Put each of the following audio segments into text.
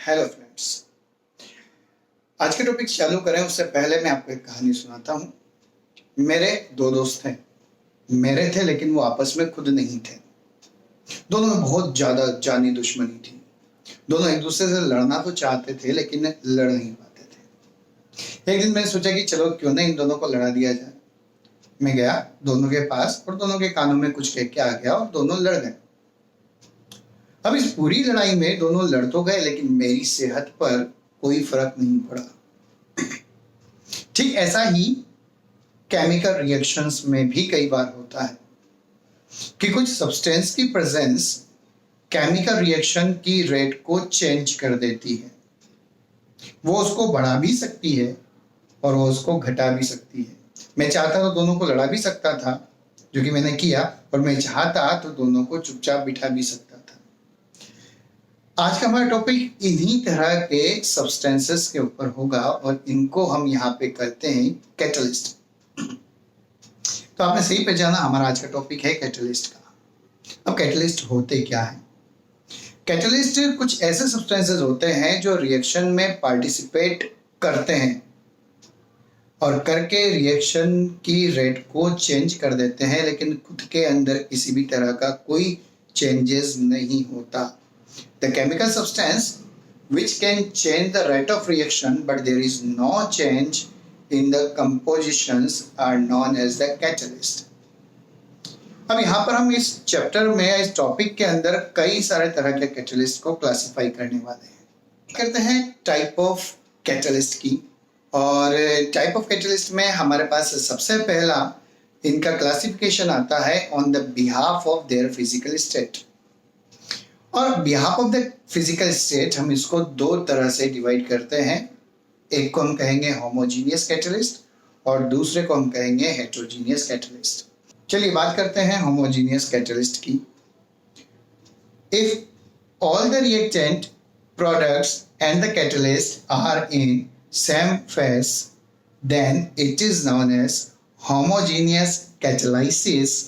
Hello friends. आज के topic चालू करें उससे पहले मैं आपको एक कहानी सुनाता हूँ। मेरे दो दोस्त थे। मेरे थे लेकिन वो आपस में खुद नहीं थे। दोनों में बहुत ज्यादा जानी दुश्मनी थी। दोनों एक दूसरे से लड़ना तो चाहते थे लेकिन लड़ नहीं पाते थे। एक दिन मैंने सोचा कि चलो क्यों ना इन दोनों को लड़ा दिया जाए। मैं गया दोनों के पास और दोनों के कानों में कुछ कह के आ गया और दोनों लड़ गए। अब इस पूरी लड़ाई में दोनों लड़ तो गए लेकिन मेरी सेहत पर कोई फर्क नहीं पड़ा। ठीक ऐसा ही केमिकल रिएक्शंस में भी कई बार होता है कि कुछ सब्सटेंस की प्रेजेंस केमिकल रिएक्शन की रेट को चेंज कर देती है। वो उसको बढ़ा भी सकती है और वो उसको घटा भी सकती है। मैं चाहता तो दोनों को लड़ा भी सकता था, जो कि मैंने किया, और मैं चाहता तो दोनों को चुपचाप बिठा भी सकता था। आज का हमारा टॉपिक इन्हीं तरह के सब्सटेंसेस के ऊपर होगा और इनको हम यहाँ पे कहते हैं कैटलिस्ट। तो आपने सही पहचाना, हमारा आज का टॉपिक है कैटलिस्ट का। अब कैटलिस्ट होते क्या है? कैटलिस्ट कुछ ऐसे सब्सटेंसेस होते हैं जो रिएक्शन में पार्टिसिपेट करते हैं और करके रिएक्शन की रेट को चेंज कर देते हैं, लेकिन खुद के अंदर किसी भी तरह का कोई चेंजेस नहीं होता। The chemical substance which can change the rate of reaction but there is no change in the compositions are known as the catalyst. अब यहाँ पर हम इस चैप्टर में, इस टॉपिक के अंदर कई सारे तरह के कैटलिस्ट को क्लासिफाई करने वाले हैं। करते हैं टाइप ऑफ कैटलिस्ट की, और टाइप ऑफ कैटलिस्ट में हमारे पास सबसे पहला इनका क्लासिफिकेशन आता है on the behalf of their physical state. और behalf of the physical state हम इसको दो तरह से डिवाइड करते हैं। एक को हम कहेंगे होमोजीनियस कैटलिस्ट और दूसरे को हम कहेंगे हेटेरोजीनियस कैटलिस्ट। चलिए बात करते हैं होमोजीनियस कैटलिस्ट की। If all the reactant products and the catalyst are in same phase then it is known as homogeneous catalysis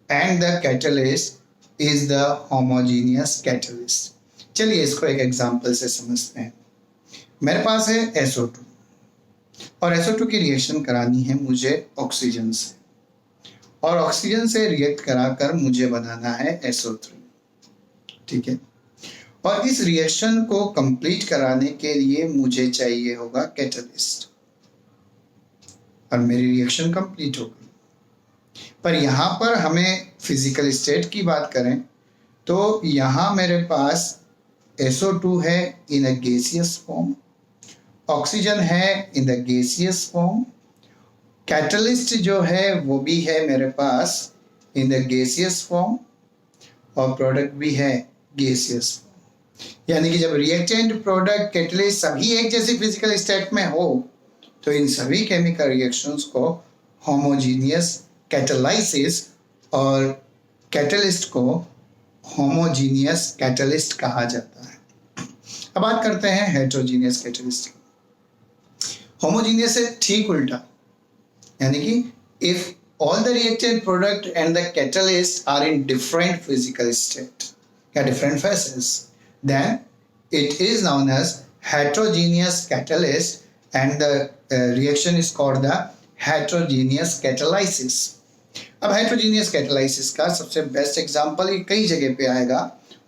and the catalyst is the homogeneous catalyst. चलिए इसको एक एग्जांपल से समझते हैं। मेरे पास है SO2 और SO2 की रिएक्शन करानी है मुझे ऑक्सीजन से, और ऑक्सीजन से रिएक्ट कराकर मुझे बनाना है SO3। ठीक है, और इस रिएक्शन को कंप्लीट कराने के लिए मुझे चाहिए होगा कैटलिस्ट, और मेरी रिएक्शन कंप्लीट हो गई। पर यहाँ पर हमें फिजिकल स्टेट की बात करें तो यहाँ मेरे पास SO2 है इन अ गैसियस फॉर्म, ऑक्सीजन है in the gaseous form, catalyst जो है वो भी है मेरे पास इन द गैसियस फॉर्म, और प्रोडक्ट भी है गैसियस फॉर्म। यानी कि जब रिएक्टेंट, प्रोडक्ट, कैटलिस्ट सभी एक जैसी फिजिकल स्टेट में हो तो इन सभी केमिकल रिएक्शंस को होमोजीनियस कैटलाइसिस और कैटलिस्ट को होमोजीनियस कैटलिस्ट कहा जाता है। अब बात करते हैं हेटेरोजीनियस कैटलिस्ट की। होमोजीनियस से ठीक उल्टा, यानी कि if all the reactant product and the catalyst are in different physical state या different phases, then it is known as heterogeneous catalyst and the reaction is called the heterogeneous catalysis. अब heterogeneous कैटलाइसिस का सबसे best example ये कई जगह पे आएगा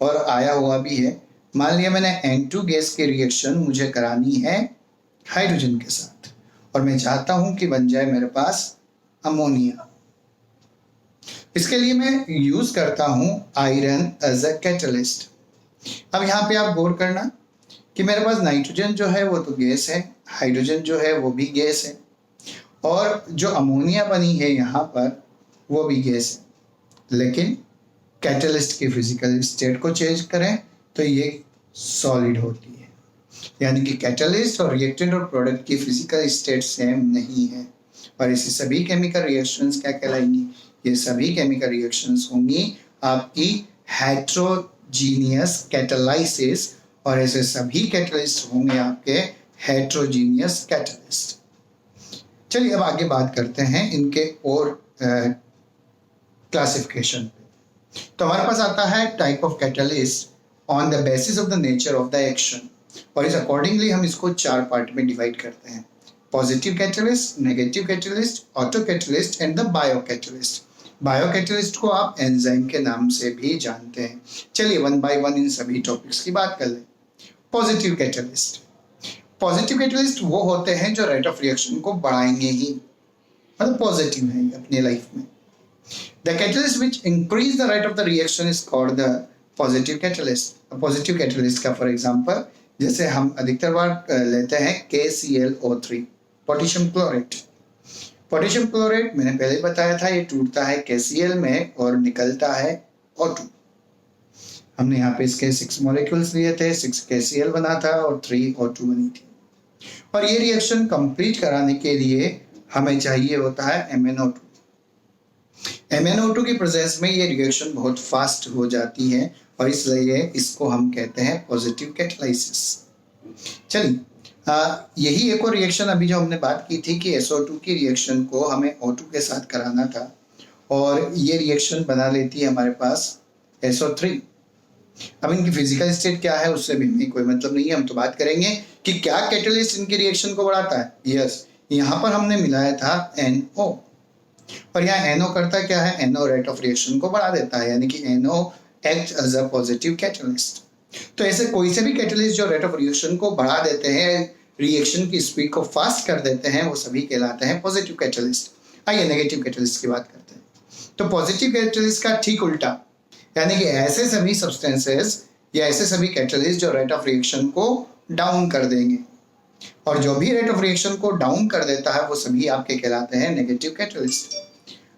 और आया हुआ भी है। मान लिया मैंने N2 गैस की रिएक्शन मुझे करानी है हाइड्रोजन के साथ, और मैं चाहता हूं कि बन जाए मेरे पास अमोनिया। इसके लिए मैं यूज करता हूं आयरन एज अ कैटलिस्ट। अब यहाँ पे आप गौर करना कि मेरे पास नाइट्रोजन जो है वो तो गैस है, हाइड्रोजन जो है वो भी गैस है, और जो अमोनिया बनी है यहाँ पर वो भी गैस है। लेकिन कैटलिस्ट की फिजिकल स्टेट को चेंज करें तो ये सॉलिड होती है। यानी कि कैटलिस्ट और रिएक्टेंट और प्रोडक्ट की फिजिकल स्टेट सेम नहीं है, और ऐसी सभी केमिकल रिएक्शंस क्या कहलाएंगी? ये सभी केमिकल रिएक्शंस होंगी आपकी हेटेरोजीनियस कैटलाइसिस, और ऐसे सभी कैटलिस्ट होंगे आपके हेटेरोजीनियस कैटलिस्ट। चलिए अब आगे बात करते हैं इनके और क्लासिफिकेशन पे। तो हमारे पास आता है type of catalyst on the basis of the nature of the action. और इस अकॉर्डिंगली हम इसको 4 पार्ट में डिवाइड करते हैं: positive catalyst, negative catalyst, auto catalyst and the bio catalyst. Bio catalyst को आप एंजाइम के नाम से भी जानते हैं। चलिए वन बाय वन इन सभी टॉपिक्स की बात कर लें। पॉजिटिव कैटलिस्ट, पॉजिटिव कैटलिस्ट वो होते हैं जो रेट ऑफ रिएक्शन को बढ़ाएंगे ही, मतलब पॉजिटिव है अपनी लाइफ में। The catalyst which increase the rate of the reaction is called the positive catalyst. Positive catalyst का फॉर एग्जांपल जैसे हम अधिकतर बार लेते हैं KClO3, potassium chloride. Potassium chloride मैंने पहले बताया था, ये टूटता है KCl में और निकलता है O2। हमने यहाँ पे इसके 6 मॉलिक्यूल्स लिए थे, 6 KCl बना था और 3 O2 बनी थी। और ये रिएक्शन कंप्लीट कराने के लिए हमें चाहिए होता है MnO2। MnO2 की प्रेजेंस में ये रिएक्शन बहुत फास्ट हो जाती है और इसलिए इसको हम कहते हैं पॉजिटिव कैटालिसिस। चलिए यही एक और रिएक्शन अभी जो हमने बात की थी कि SO2 की रिएक्शन को हमें O2 के साथ कराना था और ये रिएक्शन बना लेती है हमारे पास SO3। अब इनकी फिजिकल स्टेट क्या है उससे भी हमें कोई मतलब नहीं है, हम तो बात करेंगे कि क्या कैटलिस्ट इनकी रिएक्शन को बढ़ाता है। यस, यहाँ पर हमने मिलाया था NO और यहाँ NO करता क्या है, NO रेट ऑफ रिएक्शन को बढ़ा देता है, यानी कि NO act as a positive catalyst. तो ऐसे कोई से भी कैटलिस्ट जो रेट ऑफ रिएक्शन को बढ़ा देते हैं, रिएक्शन की स्पीड को फास्ट कर देते हैं, वो सभी कहलाते हैं पॉजिटिव कैटलिस्ट। आइए नेगेटिव कैटलिस्ट की बात करते हैं। तो पॉजिटिव कैटलिस्ट का ठीक उल्टा, यानी कि ऐसे सभी सब्सटेंसेस या ऐसे सभी कैटलिस्ट जो रेट ऑफ रिएक्शन को डाउन कर देंगे, और जो भी रेट ऑफ रिएक्शन को डाउन कर देता है वो सभी आपके कहलाते हैं नेगेटिव कैटलिस्ट।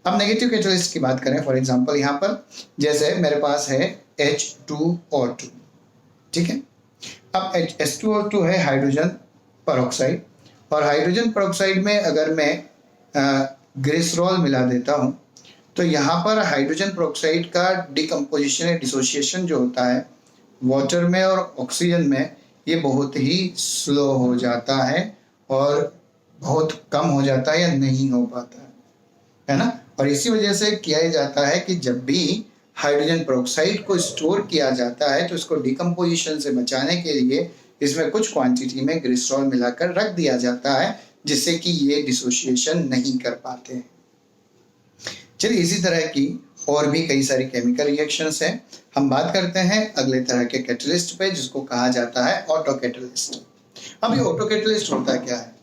अब नेगेटिव कैटलिस्ट की बात करें, फॉर एग्जांपल यहाँ पर जैसे मेरे पास है H2O2, ठीक है। अब H2O2 है हाइड्रोजन पेरोक्साइड, और हाइड्रोजन पेरोक्साइड में अगर मैं ग्लिसरॉल मिला देता हूँ तो यहाँ पर हाइड्रोजन पेरोक्साइड का डिकम्पोजिशन या डिसोसिएशन जो होता है वाटर में और ऑक्सीजन में, ये बहुत ही स्लो हो जाता है और बहुत कम हो जाता है या नहीं हो पाता है ना। और इसी वजह से किया जाता है कि जब भी हाइड्रोजन पेरोक्साइड को स्टोर किया जाता है तो इसको डिकम्पोजिशन से बचाने के लिए इसमें कुछ क्वांटिटी में ग्लिसरॉल मिलाकर रख दिया जाता है, जिससे कि ये डिसोसिएशन नहीं कर पाते हैं। चलिए इसी तरह की और भी कई सारी केमिकल रिएक्शंस हैं। हम बात करते हैं अगले तरह के कैटलिस्ट पे, जिसको कहा जाता है ऑटो कैटलिस्ट। अब ये ऑटो कैटलिस्ट होता क्या है?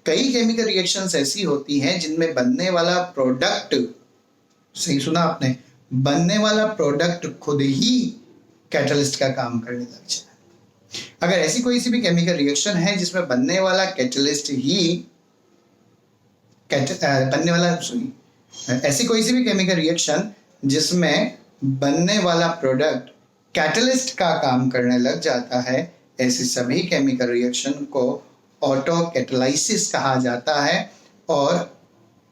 कई केमिकल रिएक्शंस ऐसी होती हैं जिनमें बनने वाला प्रोडक्ट, सही सुना आपने, बनने वाला प्रोडक्ट खुद ही कैटलिस्ट का काम करने लग जाए। अगर ऐसी कोई सी भी केमिकल रिएक्शन है जिसमें बनने वाला कैटलिस्ट ही ऐसी कोई सी भी केमिकल रिएक्शन जिसमें बनने वाला प्रोडक्ट कैटलिस्ट का काम करने लग जाता है, ऐसी सभी केमिकल रिएक्शन को ऑटो कैटालिसिस कहा जाता है और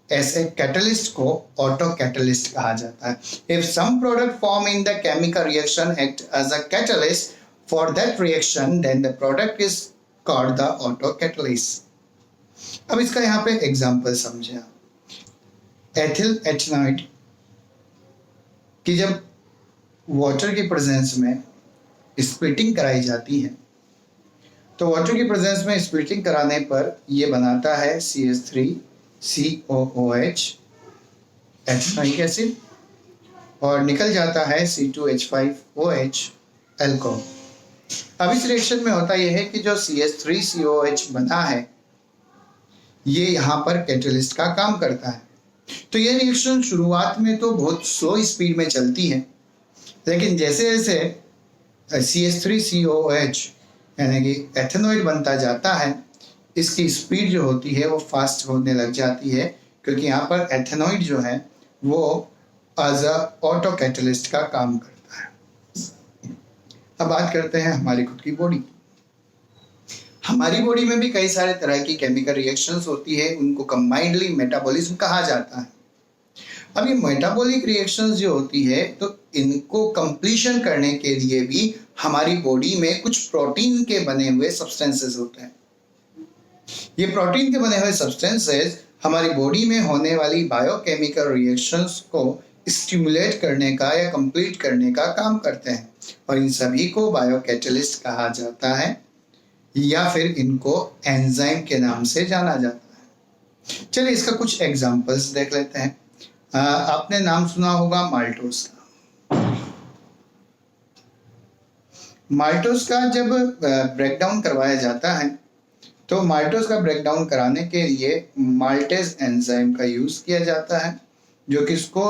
ऐसे कैटलिस्ट को ऑटो कैटलिस्ट कहा जाता है। If some product form in the chemical reaction act as a catalyst for that reaction, then the product is called the auto catalyst. अब इसका यहाँ पे एग्जांपल समझे आप। एथिल एथेनॉइड की जब वाटर की प्रेजेंस में स्प्लिटिंग कराई जाती है तो वाटर की प्रेजेंस में स्प्लिटिंग कराने पर ये बनाता है CH3COOH एथेनोइक एसिड और निकल जाता है C2H5OH अल्कोहल। अब इस रिएक्शन में होता यह है कि जो CH3COOH बना है ये यहाँ पर कैटलिस्ट का काम करता है। तो ये रिएक्शन शुरुआत में तो बहुत स्लो स्पीड में चलती है, लेकिन जैसे जैसे CH3COOH यानी कि एथेनॉइड बनता जाता है, इसकी स्पीड जो होती है वो फास्ट होने लग जाती है, क्योंकि यहाँ पर एथेनॉइड जो है वो एज अ ऑटो कैटलिस्ट का काम करता है। अब बात करते हैं हमारी खुद की बॉडी। हमारी बॉडी में भी कई सारे तरह की केमिकल रिएक्शंस होती है, उनको कंबाइंडली मेटाबॉलिज्म कहा जाता है। अब ये मेटाबॉलिक रिएक्शंस जो होती है तो इनको कंप्लीशन करने के लिए भी हमारी बॉडी में कुछ प्रोटीन के बने हुए सब्सटेंसेस होते हैं। ये प्रोटीन के बने हुए सब्सटेंसेस हमारी बॉडी में होने वाली बायोकेमिकल रिएक्शंस को स्टिमुलेट करने का या कंप्लीट करने का काम करते हैं और इन सभी को बायोकैटलिस्ट कहा जाता है। या फिर इनको एंजाइम के नाम से जाना जाता है। चलिए इसका कुछ एग्जांपल्स देख लेते हैं। आपने नाम सुना होगा माल्टोज का। माल्टोज का जब ब्रेकडाउन करवाया जाता है तो माल्टोज का ब्रेकडाउन कराने के लिए माल्टेज एंजाइम का यूज किया जाता है, जो कि इसको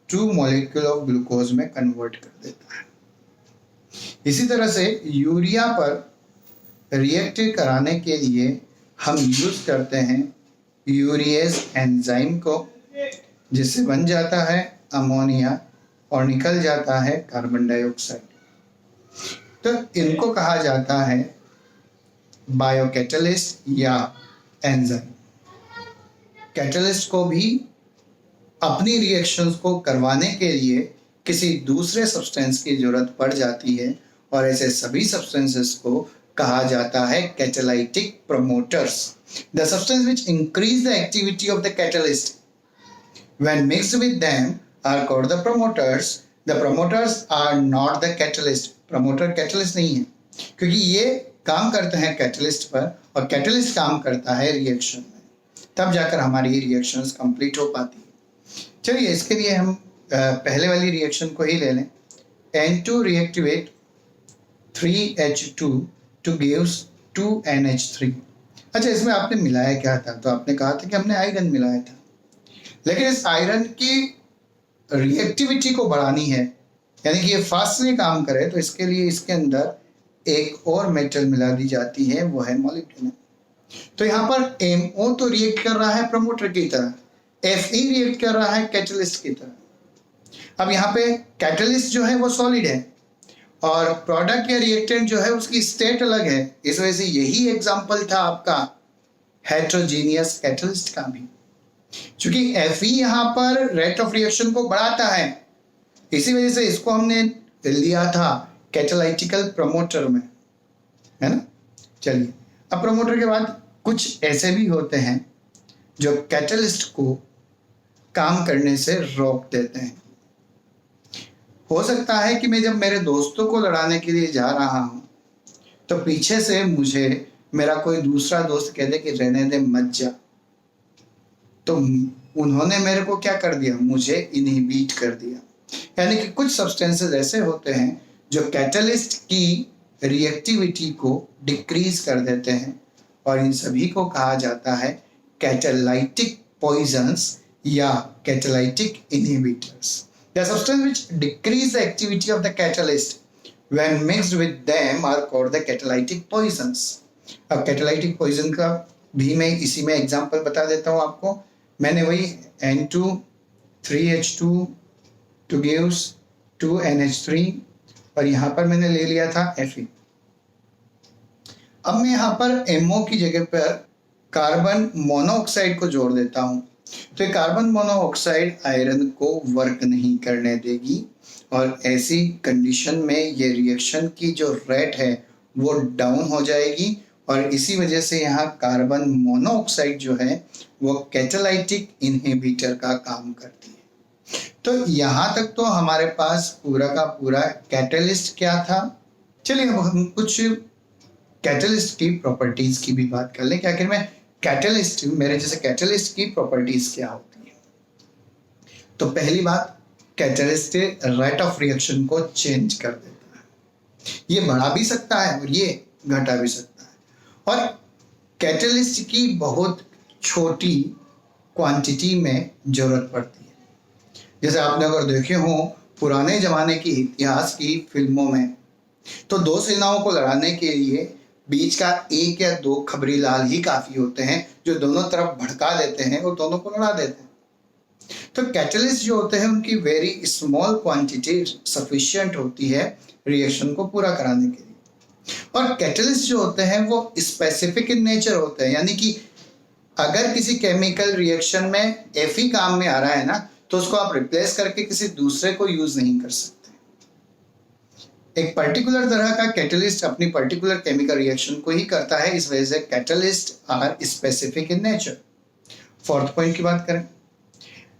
2 मॉलिक्यूल ऑफ ग्लूकोज में कन्वर्ट कर देता है। इसी तरह से यूरिया पर रिएक्ट कराने के लिए हम यूज करते हैं यूरिएज एंजाइम को, जिससे बन जाता है अमोनिया और निकल जाता है कार्बन डाइऑक्साइड। तो इनको कहा जाता है बायोकैटलिस्ट या एंजाइम। कैटलिस्ट को भी अपनी रिएक्शंस को करवाने के लिए किसी दूसरे सब्सटेंस की जरूरत पड़ जाती है, और ऐसे सभी सब्सटेंसेस को कहा जाता है catalytic promoters. The substance which increase the activity of the catalyst when mixed with them are called the promoters. The promoters are not the catalyst. Promoter catalyst नहीं है, क्योंकि ये काम करते हैं कैटलिस्ट पर और कैटलिस्ट काम करता है रिएक्शन में, तब जाकर हमारी रिएक्शंस कंप्लीट हो पाती है। चलिए इसके लिए हम पहले वाली रिएक्शन को ही ले लें। N2 reactivate 3H2 to gives 2NH3। अच्छा, इसमें आपने मिलाया क्या था? तो आपने कहा था कि हमने आयरन मिलाया था, लेकिन इस आयरन की रिएक्टिविटी को बढ़ानी है, यानी कि ये फास्टली काम करे, तो इसके लिए इसके अंदर एक और मेटल मिला दी जाती है, वो है मोलिब्डेनम। तो यहाँ पर MO तो रिएक्ट कर रहा है प्रमोटर की तरह, Fe रिएक्ट कर रहा है कैटलिस्ट की तरह। अब यहाँ पे कैटलिस्ट जो है वो सॉलिड है और प्रोडक्ट या रिएक्टेंट जो है उसकी स्टेट अलग है। इस वजह से यही एग्जाम्पल था आपका हेट्रोजीनियस कैटलिस्ट का भी, क्योंकि Fe यहाँ पर रेट ऑफ रिएक्शन को बढ़ाता है, इसी वजह से इसको हमने लिया था कैटालाइटिकल प्रमोटर में, है ना। चलिए अब प्रमोटर के बाद कुछ ऐसे भी होते हैं जो कैटलिस्ट को काम करने से रोक देते हैं। हो सकता है कि मैं जब मेरे दोस्तों को लड़ाने के लिए जा रहा हूं तो पीछे से मुझे मेरा कोई दूसरा दोस्त कह दे कि रहने दे, मत जा, तो उन्होंने मेरे को क्या कर दिया, मुझे इनहिबिट कर दिया। यानी कि कुछ सब्सटेंसेस ऐसे होते हैं जो कैटलिस्ट की रिएक्टिविटी को डिक्रीज कर देते हैं, और इन सभी को कहा जाता है कैटालाइटिक पॉइजन्स या catalytic inhibitors. The substance which decrease the activity of the catalyst when mixed with them are called the catalytic poisons। अब कैटालाइटिक पॉइजन का भी मैं इसी में एग्जांपल बता देता हूँ आपको। मैंने वही N2 3H2 to gives 2NH3 और यहाँ पर मैंने ले लिया था Fe। अब मैं यहाँ पर MO की जगह पर कार्बन मोनोऑक्साइड को जोड़ देता हूँ, तो ये कार्बन मोनोऑक्साइड आयरन को वर्क नहीं करने देगी, और ऐसी कंडीशन में ये रिएक्शन की जो रेट है वो डाउन हो जाएगी, और इसी वजह से यहाँ कार्बन मोनोऑक्साइड जो है वो कैटालाइटिक इनहिबिटर का काम करती है। तो यहाँ तक तो हमारे पास पूरा का पूरा कैटलिस्ट क्या था। चलिए अब हम कुछ कैटलिस्ट की प्रॉपर्टीज की भी बात कर लें कि आखिर में कैटलिस्ट, मेरे जैसे कैटलिस्ट की प्रॉपर्टीज क्या होती है। तो पहली बात, कैटलिस्ट रेट ऑफ रिएक्शन को चेंज कर देता है, ये बढ़ा भी सकता है और ये घटा भी सकता है, और कैटलिस्ट की बहुत छोटी क्वांटिटी में जरूरत पड़ती है। जैसे आपने अगर देखे हो पुराने जमाने की इतिहास की फिल्मों में, तो दो सेनाओं को लड़ाने के लिए बीच का एक या दो खबरीलाल ही काफी होते हैं जो दोनों तरफ भड़का देते हैं और दोनों को लड़ा देते हैं। तो कैटलिस्ट जो होते हैं उनकी वेरी स्मॉल क्वांटिटी सफिशिएंट होती है रिएक्शन को पूरा कराने के लिए, और कैटलिस्ट जो होते हैं वो स्पेसिफिक इन नेचर होते हैं, यानी कि अगर किसी केमिकल रिएक्शन में Fe काम में आ रहा है ना, तो उसको आप रिप्लेस करके किसी दूसरे को यूज नहीं कर सकते। एक पर्टिकुलर तरह का कैटलिस्ट अपनी पर्टिकुलर केमिकल रिएक्शन को ही करता है, इस वजह से catalyst are specific in nature. Fourth point की बात करें,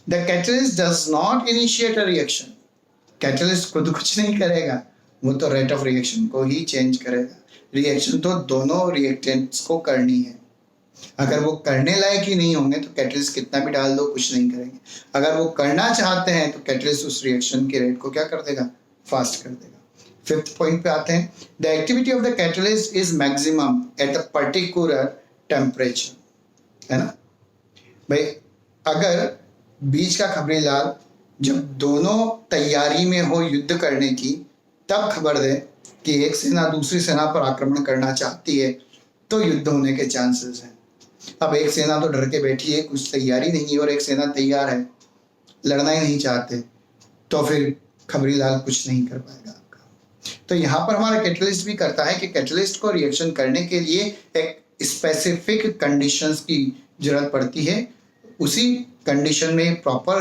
the catalyst does not initiate a reaction. Catalyst खुद कुछ नहीं करेगा, वो तो रेट ऑफ रिएक्शन को ही चेंज करेगा। रिएक्शन तो दोनों रिएक्टेंट्स को करनी है। अगर वो करने लायक ही नहीं होंगे तो कैटलिस्ट कितना भी डाल दो कुछ नहीं करेंगे। अगर वो करना चाहते हैं तो कैटलिस्ट उस रिएक्शन के रेट को क्या कर देगा, फास्ट कर देगा। फिफ्थ पॉइंट पे आते हैं, the activity of the catalyst is maximum at a particular temperature, है ना भाई। अगर बीच का खबरीलाल जब दोनों तैयारी में हो युद्ध करने की, तब खबर दे कि एक सेना दूसरी सेना पर आक्रमण करना चाहती है, तो युद्ध होने के चांसेस हैं। अब एक सेना तो डर के बैठी है, कुछ तैयारी नहीं है, और एक सेना तैयार है, लड़ना ही नहीं चाहते, तो फिर खबरीलाल कुछ नहीं कर पाएगा आपका। तो यहाँ पर हमारा कैटलिस्ट भी करता है कि कैटलिस्ट को रिएक्शन करने के लिए एक स्पेसिफिक कंडीशंस की जरूरत पड़ती है, उसी कंडीशन में प्रॉपर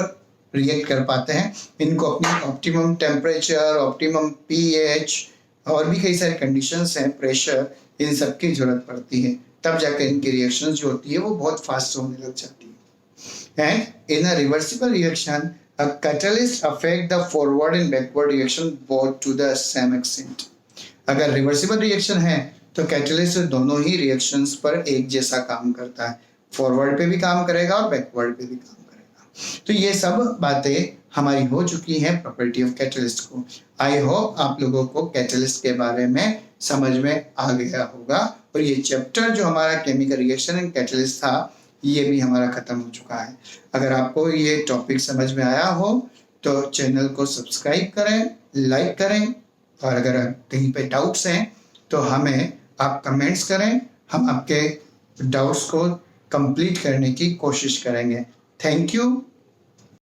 रिएक्ट कर पाते हैं। इनको अपनी ऑप्टिमम टेम्परेचर, ऑप्टिमम पीएच और भी कई सारे कंडीशंस हैं, प्रेशर, इन सब की जरूरत पड़ती है, तब जाकर इनकी रिएक्शंस जो होती है वो बहुत फास्ट होने लग जाती है। And in a reversible reaction a catalyst affect the forward and backward reaction both to the same extent। अगर रिवर्सिबल रिएक्शन है तो कैटलिस्ट दोनों ही रिएक्शंस पर एक जैसा काम करता है, फॉरवर्ड पे भी काम करेगा और बैकवर्ड पे भी काम करेगा। तो ये सब बातें हमारी हो चुकी हैं प्रॉपर्टी ऑफ कैटलिस्ट को। आई होप आप लोगों को कैटलिस्ट के बारे में समझ में आ गया होगा, और ये चैप्टर जो हमारा केमिकल रिएक्शन एंड कैटलिस्ट था ये भी हमारा खत्म हो चुका है। अगर आपको ये टॉपिक समझ में आया हो तो चैनल को सब्सक्राइब करें, लाइक करें, और अगर कहीं पे डाउट्स हैं तो हमें आप कमेंट्स करें, हम आपके डाउट्स को कंप्लीट करने की कोशिश करेंगे। Thank you.